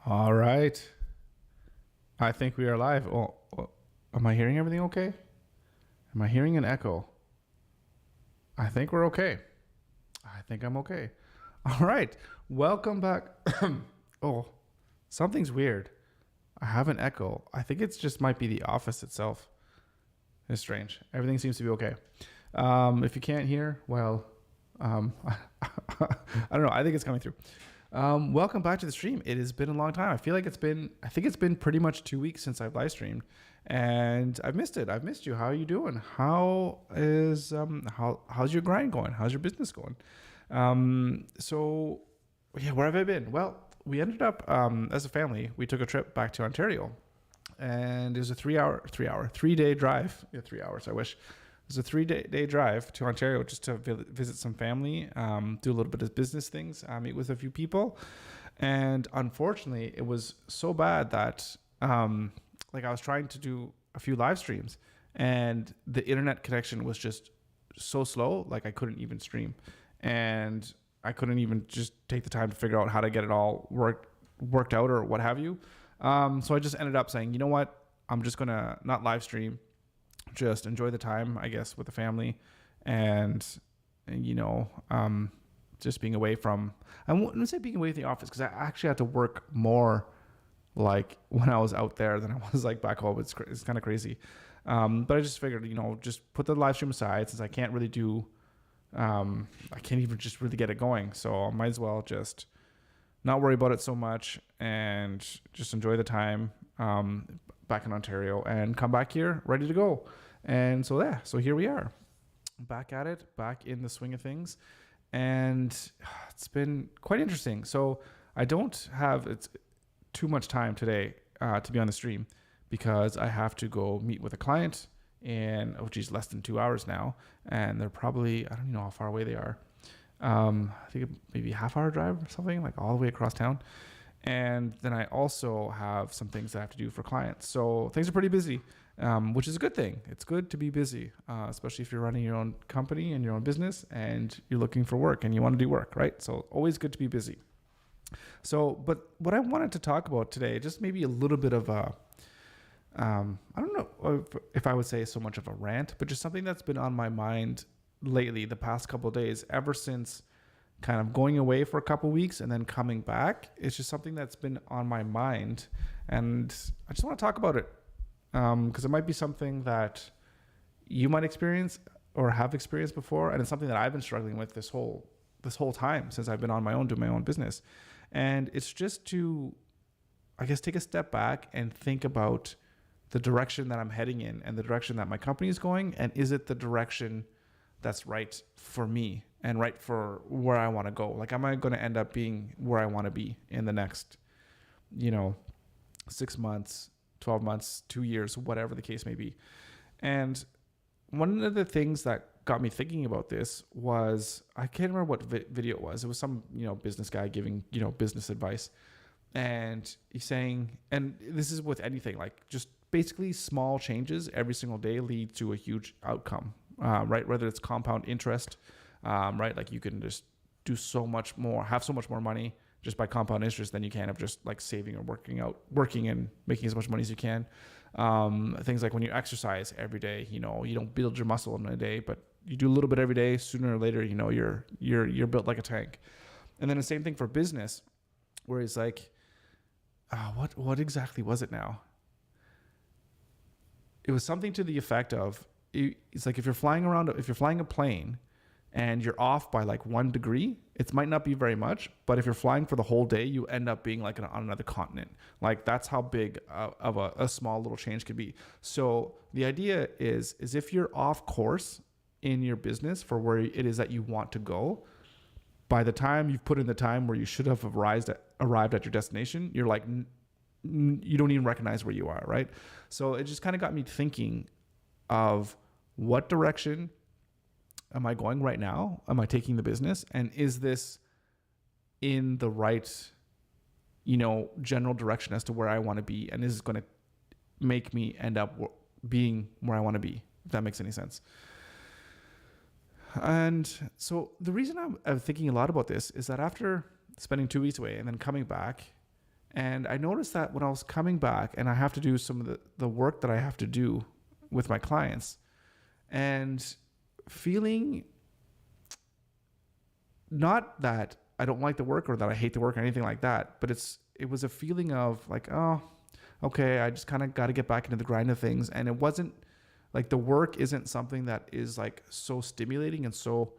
All right. I think we are live. Am I hearing everything okay? Am I hearing an echo? I think we're okay. I think I'm okay. All right. Welcome back. Oh, something's weird. I have an echo. I think it's just might be the office itself. It's strange. Everything seems to be okay. If you can't hear, well, I don't know. I think it's coming through. Welcome back to the stream. It has been a long time. I think it's been pretty much 2 weeks since I've live streamed, and I've missed it. I've missed you. How are you doing? How's your grind going? How's your business going? So yeah, where have I been? Well, we ended up, as a family, we took a trip back to Ontario, and it was a 3-day drive. Yeah, 3 hours. I wish. It was a three-day drive to Ontario just to visit some family, do a little bit of business things, meet with a few people. And unfortunately, it was so bad that I was trying to do a few live streams and the internet connection was just so slow, like I couldn't even stream. And I couldn't even just take the time to figure out how to get it all worked out or what have you. So I just ended up saying, you know what, I'm just going to not live stream, just enjoy the time, I guess, with the family and just being away from, I wouldn't say being away from the office because I actually had to work more like when I was out there than I was like back home. It's kind of crazy. But I just figured, just put the live stream aside since I can't really I can't even just really get it going. So I might as well just not worry about it so much and just enjoy the time back in Ontario and come back here ready to go. And so here we are, back at it, back in the swing of things. And it's been quite interesting. So I don't have too much time today to be on the stream because I have to go meet with a client which is less than 2 hours now. And they're probably, I don't even know how far away they are. I think maybe a half-hour drive or something, like all the way across town. And then I also have some things that I have to do for clients. So things are pretty busy, which is a good thing. It's good to be busy, especially if you're running your own company and your own business and you're looking for work and you want to do work, right? So always good to be busy. So, but what I wanted to talk about today, just maybe a little bit of I don't know if I would say so much of a rant, but just something that's been on my mind lately, the past couple of days, ever since kind of going away for a couple of weeks and then coming back. It's just something that's been on my mind, and I just want to talk about it because it might be something that you might experience or have experienced before, and it's something that I've been struggling with this whole time since I've been on my own doing my own business. And it's just to, I guess, take a step back and think about the direction that I'm heading in and the direction that my company is going, and is it the direction that's right for me and right for where I want to go? Like, am I going to end up being where I want to be in the next, 6 months, 12 months, 2 years, whatever the case may be? And one of the things that got me thinking about this was, I can't remember what video it was. It was some, business guy giving, business advice. And he's saying, and this is with anything, like just basically small changes every single day lead to a huge outcome, right? Whether it's compound interest, right? Like you can just do so much more, have so much more money just by compound interest than you can of just like saving or working and making as much money as you can. Things like when you exercise every day, you don't build your muscle in a day, but you do a little bit every day. Sooner or later, you're built like a tank. And then the same thing for business, where it's like, what exactly was it now? It was something to the effect of, it's like if you're flying a plane and you're off by like 1 degree, it might not be very much, but if you're flying for the whole day, you end up being like on another continent. Like that's how big of a small little change could be. So the idea is if you're off course in your business for where it is that you want to go, by the time you've put in the time where you should have arrived at your destination, you're like, you don't even recognize where you are, right? So it just kind of got me thinking of what direction am I going right now? Am I taking the business? And is this in the right, general direction as to where I want to be? And is it going to make me end up being where I want to be, if that makes any sense? And so the reason I'm thinking a lot about this is that after spending 2 weeks away and then coming back, And I noticed that when I was coming back and I have to do some of the work that I have to do with my clients, and feeling not that I don't like the work or that I hate the work or anything like that, but it was a feeling of like, oh, okay, I just kind of got to get back into the grind of things. And it wasn't like the work isn't something that is like so stimulating and so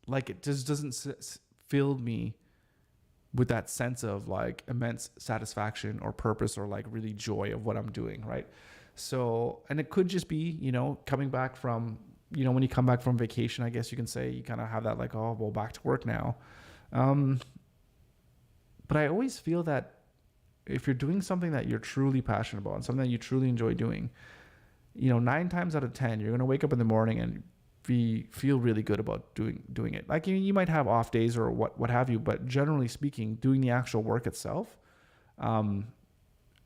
like it just doesn't fill me with that sense of like immense satisfaction or purpose or like really joy of what I'm doing, right? So, and it could just be, coming back from, when you come back from vacation, I guess you can say you kind of have that like, oh, well, back to work now. But I always feel that if you're doing something that you're truly passionate about and something that you truly enjoy doing, 9 times out of 10, you're going to wake up in the morning and feel really good about doing it. Like you might have off days or what have you, but generally speaking, doing the actual work itself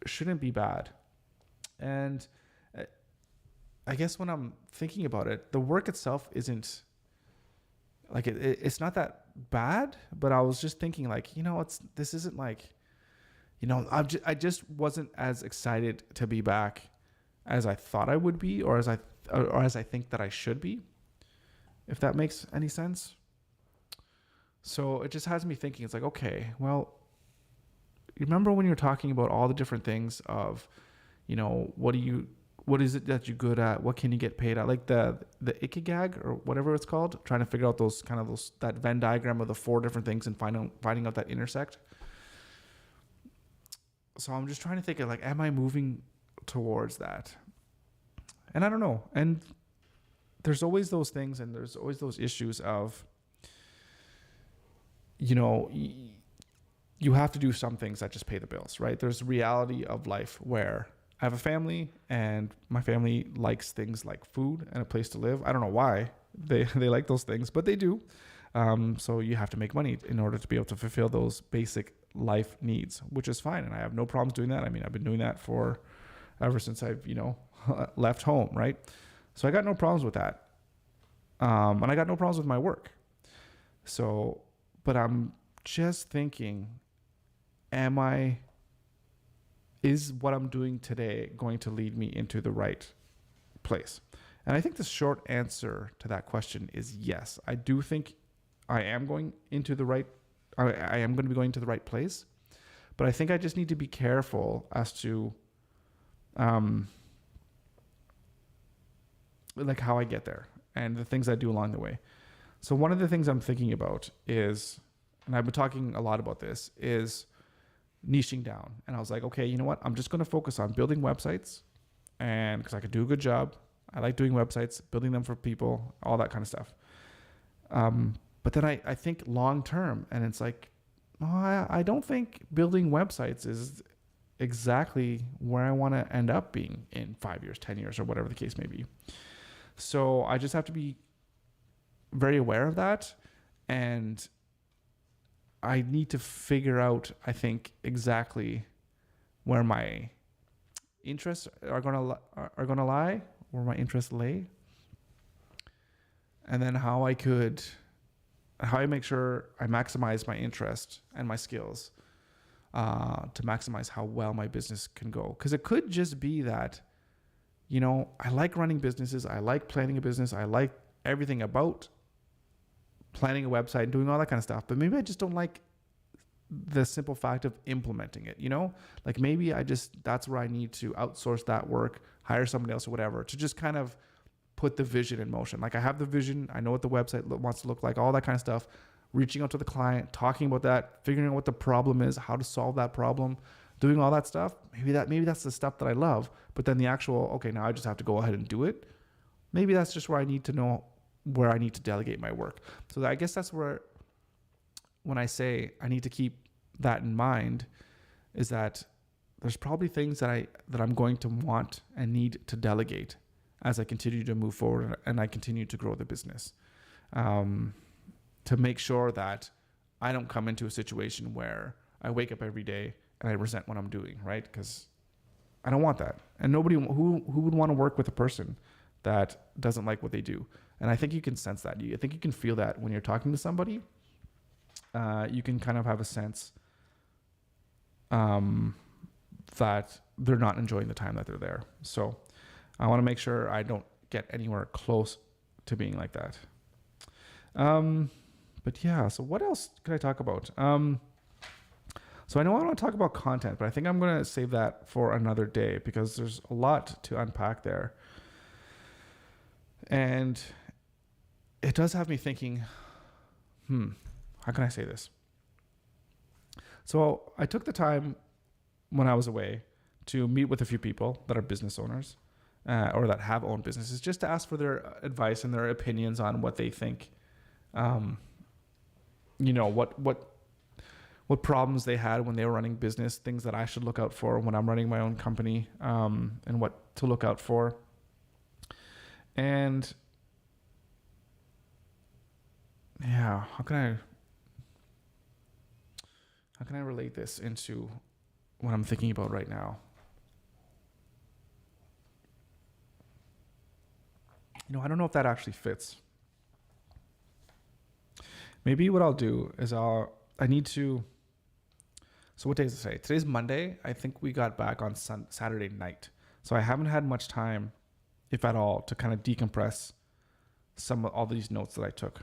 shouldn't be bad. And I guess when I'm thinking about it, the work itself isn't like it's not that bad, but I was just thinking like, this isn't like, I just wasn't as excited to be back as I thought I would be, or as I think that I should be, if that makes any sense. So it just has me thinking, it's like, okay, well, you remember when you're talking about all the different things of, what is it that you're good at? What can you get paid at? Like the Ikigai or whatever it's called, trying to figure out that Venn diagram of the 4 different things and finding out that intersect. So I'm just trying to think of like, am I moving towards that? And I don't know. And there's always those things and there's always those issues of, you have to do some things that just pay the bills, right? There's the reality of life where I have a family and my family likes things like food and a place to live. I don't know why they like those things, but they do. So you have to make money in order to be able to fulfill those basic life needs, which is fine. And I have no problems doing that. I mean, I've been doing that ever since I've, left home, right? So I got no problems with that. And I got no problems with my work. So, but I'm just thinking, is what I'm doing today going to lead me into the right place? And I think the short answer to that question is yes. I do think I am going into the right, I am going to be going to the right place, but I think I just need to be careful as to, like how I get there and the things I do along the way. So one of the things I'm thinking about is, and I've been talking a lot about this, is niching down. And I was like, okay, you know what? I'm just going to focus on building websites, and because I could do a good job. I like doing websites, building them for people, all that kind of stuff. But then I think long term, and it's like, oh, I don't think building websites is exactly where I want to end up being in 5 years, 10 years, or whatever the case may be. So I just have to be very aware of that. And I need to figure out, I think, exactly where my interests are going to lie, where my interests lay. And then how I make sure I maximize my interest and my skills to maximize how well my business can go. Because it could just be that, I like running businesses. I like planning a business. I like everything about planning a website and doing all that kind of stuff. But maybe I just don't like the simple fact of implementing it, like maybe that's where I need to outsource that work, hire somebody else or whatever, to just kind of put the vision in motion. Like I have the vision. I know what the website wants to look like, all that kind of stuff, reaching out to the client, talking about that, figuring out what the problem is, how to solve that problem, doing all that stuff. Maybe that's the stuff that I love, but then the actual, okay, now I just have to go ahead and do it. Maybe that's just where I need to know where I need to delegate my work. So I guess that's where, when I say I need to keep that in mind, is that there's probably things that I'm going to want and need to delegate as I continue to move forward and I continue to grow the business, to make sure that I don't come into a situation where I wake up every day and I resent what I'm doing, right? Because I don't want that. And nobody who would want to work with a person that doesn't like what they do. And I think you can sense that. I think you can feel that when you're talking to somebody. You can kind of have a sense that they're not enjoying the time that they're there. So I want to make sure I don't get anywhere close to being like that. But yeah, so what else could I talk about? So I know I want to talk about content, but I think I'm going to save that for another day because there's a lot to unpack there. And it does have me thinking, how can I say this? So I took the time when I was away to meet with a few people that are business owners or that have owned businesses, just to ask for their advice and their opinions on what they think, what problems they had when they were running business, things that I should look out for when I'm running my own company, and what to look out for. And yeah, how can I relate this into what I'm thinking about right now? I don't know if that actually fits. Maybe what I'll do is so what day is it today? Today's Monday. I think we got back on Saturday night. So I haven't had much time, if at all, to kind of decompress all these notes that I took.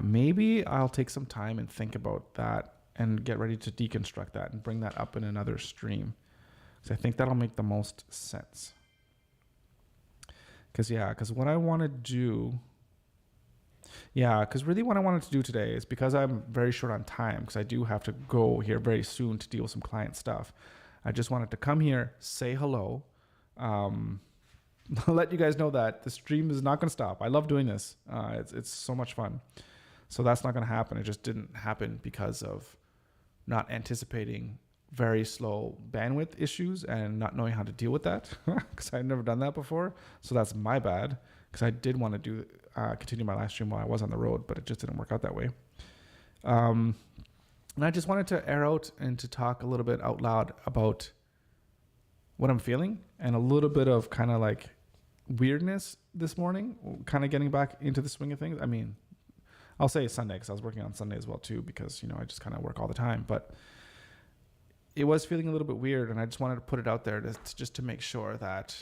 Maybe I'll take some time and think about that and get ready to deconstruct that and bring that up in another stream. So I think that'll make the most sense. Because what I want to do... because really what I wanted to do today is, because I'm very short on time, because I do have to go here very soon to deal with some client stuff. I just wanted to come here, say hello, let you guys know that the stream is not going to stop. I love doing this. It's so much fun. So that's not going to happen. It just didn't happen because of not anticipating very slow bandwidth issues and not knowing how to deal with that, because I've never done that before. So that's my bad, because I did want to continue my live stream while I was on the road, but it just didn't work out that way. And I just wanted to air out and to talk a little bit out loud about what I'm feeling and a little bit of kind of like weirdness this morning, kind of getting back into the swing of things. I mean, I'll say Sunday because I was working on Sunday as well too, because, I just kind of work all the time, but it was feeling a little bit weird, and I just wanted to put it out there just to make sure that,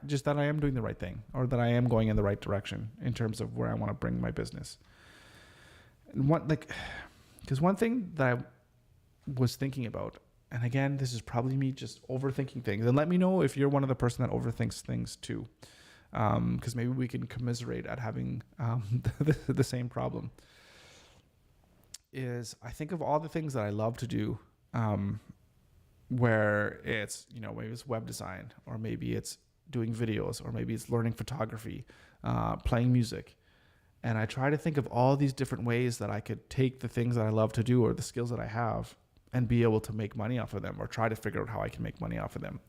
just that I am doing the right thing, or that I am going in the right direction in terms of where I want to bring my business. And because one thing that I was thinking about, and again, this is probably me just overthinking things, and let me know if you're one of the person that overthinks things too, because maybe we can commiserate at having the same problem. Is I think of all the things that I love to do, where it's, maybe it's web design, or maybe it's doing videos, or maybe it's learning photography, playing music. And I try to think of all these different ways that I could take the things that I love to do, or the skills that I have, and be able to make money off of them, or try to figure out how I can make money off of them.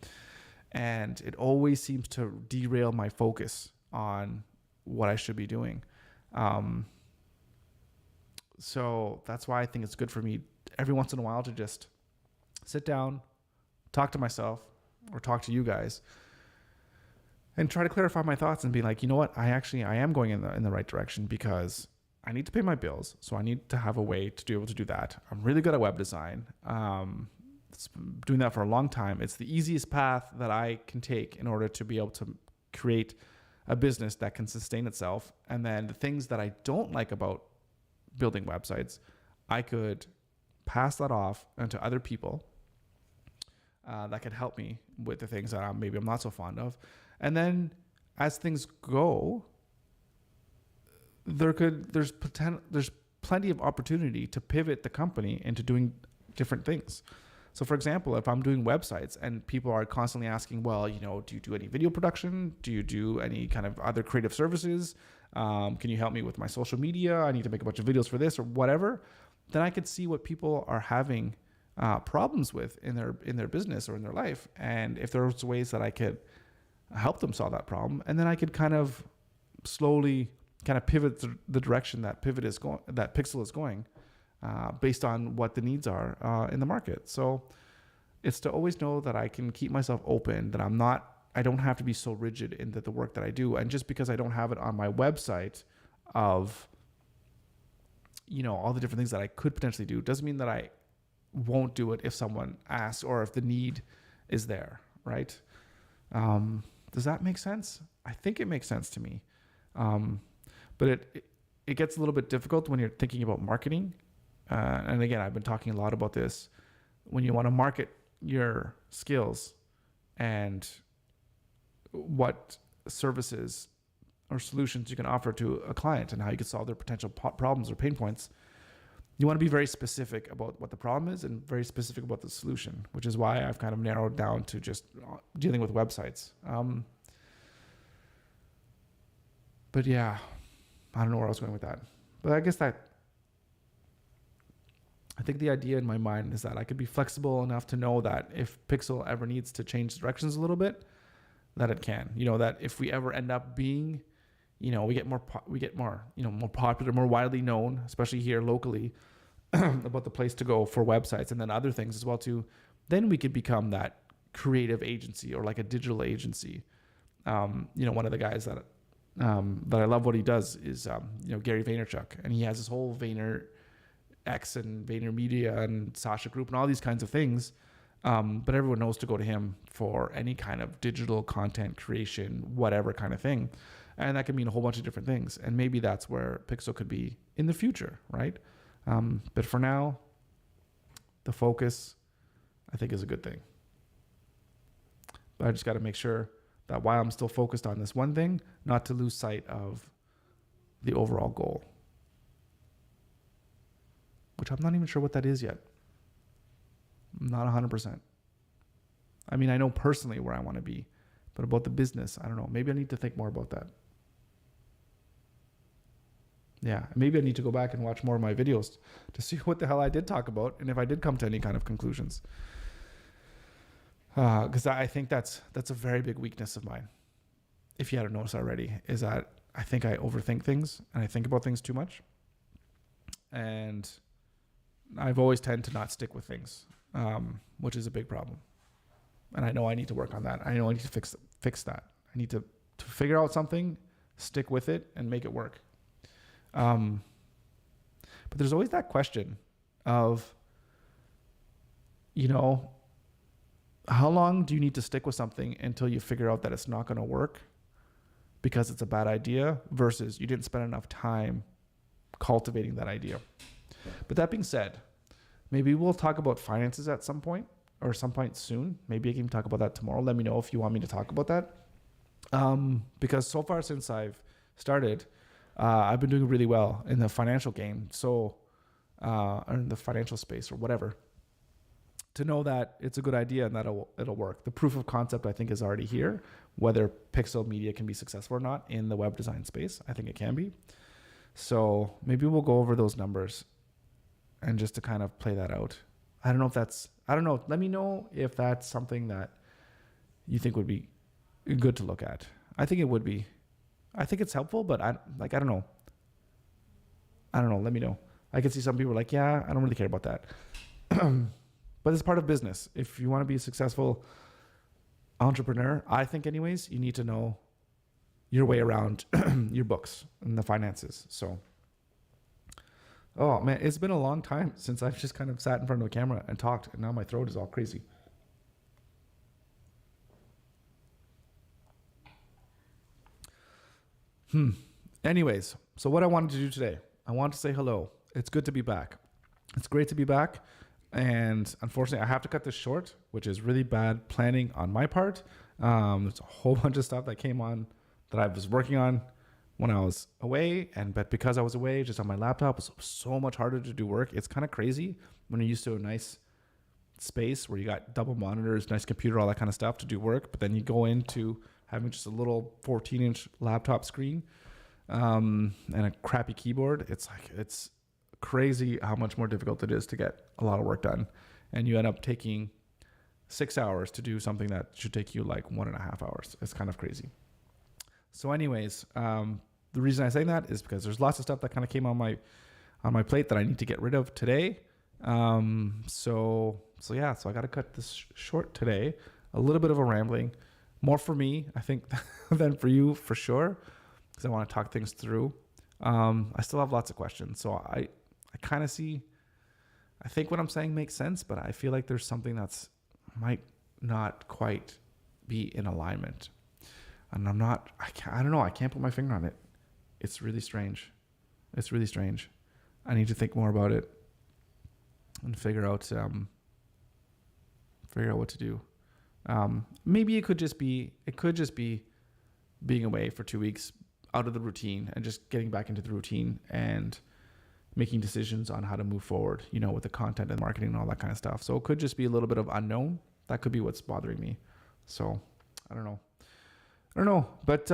And it always seems to derail my focus on what I should be doing. So that's why I think it's good for me every once in a while to just sit down, talk to myself, or talk to you guys, and try to clarify my thoughts and be like, you know what, I am going in the right direction, because I need to pay my bills. So I need to have a way to be able to do that. I'm really good at web design. Doing that for a long time. It's the easiest path that I can take in order to be able to create a business that can sustain itself. And then the things that I don't like about building websites, I could pass that off onto other people that could help me with the things that I'm not so fond of. And then as things go, there's plenty of opportunity to pivot the company into doing different things. So for example, if I'm doing websites and people are constantly asking, well, do you do any video production? Do you do any kind of other creative services? Can you help me with my social media? I need to make a bunch of videos for this or whatever. Then I could see what people are having problems with in their business or in their life. And if there's ways that I could help them solve that problem, and then I could kind of slowly kind of pivot the direction that Pixel is going, based on what the needs are in the market. So it's to always know that I can keep myself open, that I don't have to be so rigid in the work that I do. And just because I don't have it on my website of all the different things that I could potentially do. Doesn't mean that I won't do it if someone asks or if the need is there, right? Does that make sense? I think it makes sense to me. But it gets a little bit difficult when you're thinking about marketing. And again, I've been talking a lot about this. When you want to market your skills and what services or solutions you can offer to a client and how you can solve their potential problems or pain points, you want to be very specific about what the problem is and very specific about the solution, which is why I've kind of narrowed down to just dealing with websites. But yeah, I don't know where I was going with that. But I guess I think the idea in my mind is that I could be flexible enough to know that if Pixel ever needs to change directions a little bit, that it can. That if we ever end up being, we get more more popular, more widely known, especially here locally, about the place to go for websites and then other things as well too, then we could become that creative agency or like a digital agency. One of the guys that I love what he does is, Gary Vaynerchuk, and he has this whole VaynerX and VaynerMedia and Sasha Group and all these kinds of things. But everyone knows to go to him for any kind of digital content creation, whatever kind of thing. And that can mean a whole bunch of different things. And maybe that's where Pixel could be in the future, right? But for now, the focus, I think, is a good thing. But I just got to make sure that while I'm still focused on this one thing, not to lose sight of the overall goal, which I'm not even sure what that is yet. I'm not 100%. I mean, I know personally where I want to be, but about the business, I don't know. Maybe I need to think more about that. Yeah, maybe I need to go back and watch more of my videos to see what the hell I did talk about and if I did come to any kind of conclusions. Because I think that's a very big weakness of mine. If you hadn't noticed already, is that I think I overthink things and I think about things too much. And I've always tend to not stick with things, which is a big problem. And I know I need to work on that. I know I need to fix that. I need to figure out something, stick with it, and make it work. But there's always that question of, how long do you need to stick with something until you figure out that it's not going to work because it's a bad idea versus you didn't spend enough time cultivating that idea. But that being said, maybe we'll talk about finances at some point or some point soon. Maybe I can talk about that tomorrow. Let me know if you want me to talk about that. Because so far since I've started, I've been doing really well in the financial game. So, or in the financial space or whatever, to know that it's a good idea and that it'll work. The proof of concept, I think, is already here. Whether Pixel Media can be successful or not in the web design space, I think it can be. So maybe we'll go over those numbers and just to kind of play that out. I don't know. Let me know if that's something that you think would be good to look at. I think it would be. I think it's helpful, but I don't know. Let me know. I can see some people are like, yeah, I don't really care about that. But it's part of business. If you want to be a successful entrepreneur, I think anyways, you need to know your way around your books and the finances. So, oh man, it's been a long time since I've just kind of sat in front of a camera and talked, and now my throat is all crazy. Anyways, so what I wanted to do today, I wanted to say hello. It's good to be back. It's great to be back. And unfortunately, I have to cut this short, which is really bad planning on my part. There's a whole bunch of stuff that came on that I was working on when I was away. But because I was away, just on my laptop, it was so much harder to do work. It's kind of crazy when you're used to a nice space where you got double monitors, nice computer, all that kind of stuff to do work. But then you go into having just a little 14-inch laptop screen and a crappy keyboard. It's crazy how much more difficult it is to get a lot of work done, and you end up taking 6 hours to do something that should take you like 1.5 hours. It's kind of crazy. So anyways, the reason I say that is because there's lots of stuff that kind of came on my plate that I need to get rid of today. So I got to cut this short today. A little bit of a rambling, more for me, I think, than for you for sure, because I want to talk things through. I still have lots of questions, so I think what I'm saying makes sense, but I feel like there's something that's might not quite be in alignment. And I don't know. I can't put my finger on it. It's really strange. It's really strange. I need to think more about it and figure out what to do. Maybe it could just be being away for 2 weeks out of the routine and just getting back into the routine and making decisions on how to move forward, with the content and marketing and all that kind of stuff. So it could just be a little bit of unknown. That could be what's bothering me. So I don't know. But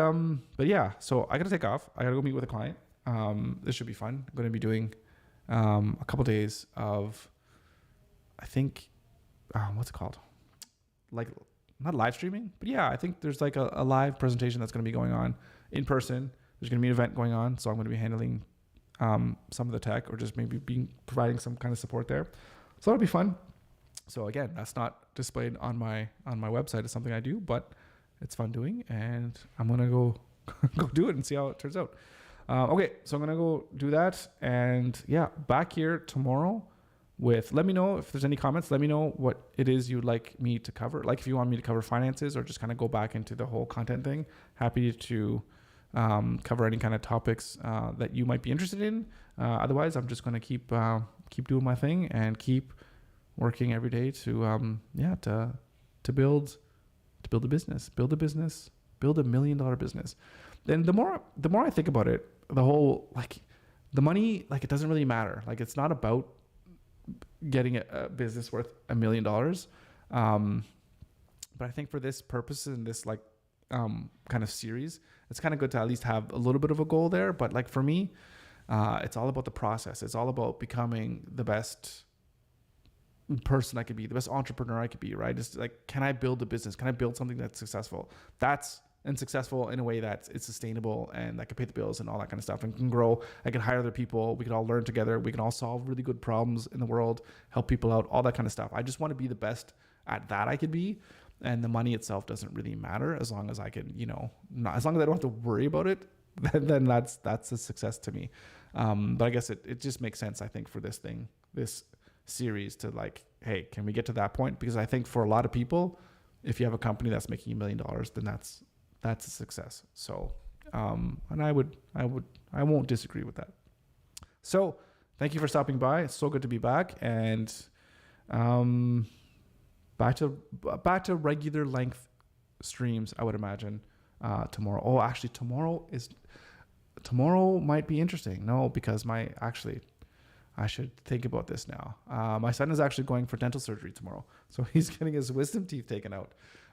yeah, so I got to take off. I got to go meet with a client. This should be fun. I'm going to be doing a couple days of, I think, what's it called? Like, not live streaming, but yeah, I think there's like a live presentation that's going to be going on in person. There's going to be an event going on. So I'm going to be handling some of the tech, or just maybe providing some kind of support there. So it'll be fun. So again, that's not displayed on my website. It's something I do, but it's fun doing, and I'm going to go do it and see how it turns out. Okay, so I'm going to go do that. And yeah, back here tomorrow let me know if there's any comments. Let me know what it is you'd like me to cover. Like if you want me to cover finances or just kind of go back into the whole content thing, happy to cover any kind of topics that you might be interested in. Otherwise, I'm just going to keep doing my thing and keep working every day to build a business, build $1 million business. Then the more I think about it, the whole, like, the money, like, it doesn't really matter. Like, it's not about getting a business worth $1 million. But I think for this purpose and this kind of series, it's kind of good to at least have a little bit of a goal there. But like for me, it's all about the process. It's all about becoming the best person I could be, the best entrepreneur I could be, right? It's like, can I build a business? Can I build something that's successful? And successful in a way that it's sustainable and that can pay the bills and all that kind of stuff and can grow. I can hire other people. We can all learn together. We can all solve really good problems in the world, help people out, all that kind of stuff. I just want to be the best at that I could be. And the money itself doesn't really matter as long as I can, as long as I don't have to worry about it, then that's a success to me. But I guess it just makes sense, I think, for this series to like, hey, can we get to that point? Because I think for a lot of people, if you have a company that's making $1 million, then that's a success. So, and I won't disagree with that. So thank you for stopping by. It's so good to be back, and back to regular length streams, I would imagine, tomorrow. Oh, actually tomorrow might be interesting. No, because I should think about this now. My son is actually going for dental surgery tomorrow. So he's getting his wisdom teeth taken out.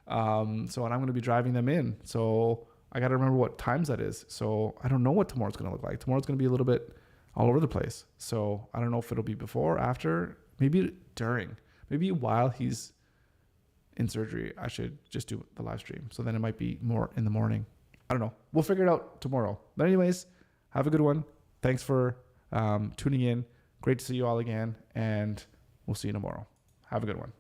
And I'm going to be driving them in. So I got to remember what times that is. So I don't know what tomorrow's going to look like. Tomorrow's going to be a little bit all over the place. So I don't know if it'll be before, after, maybe during, maybe while he's in surgery, I should just do the live stream. So then it might be more in the morning. I don't know. We'll figure it out tomorrow. But anyways, have a good one. Thanks for tuning in. Great to see you all again. And we'll see you tomorrow. Have a good one.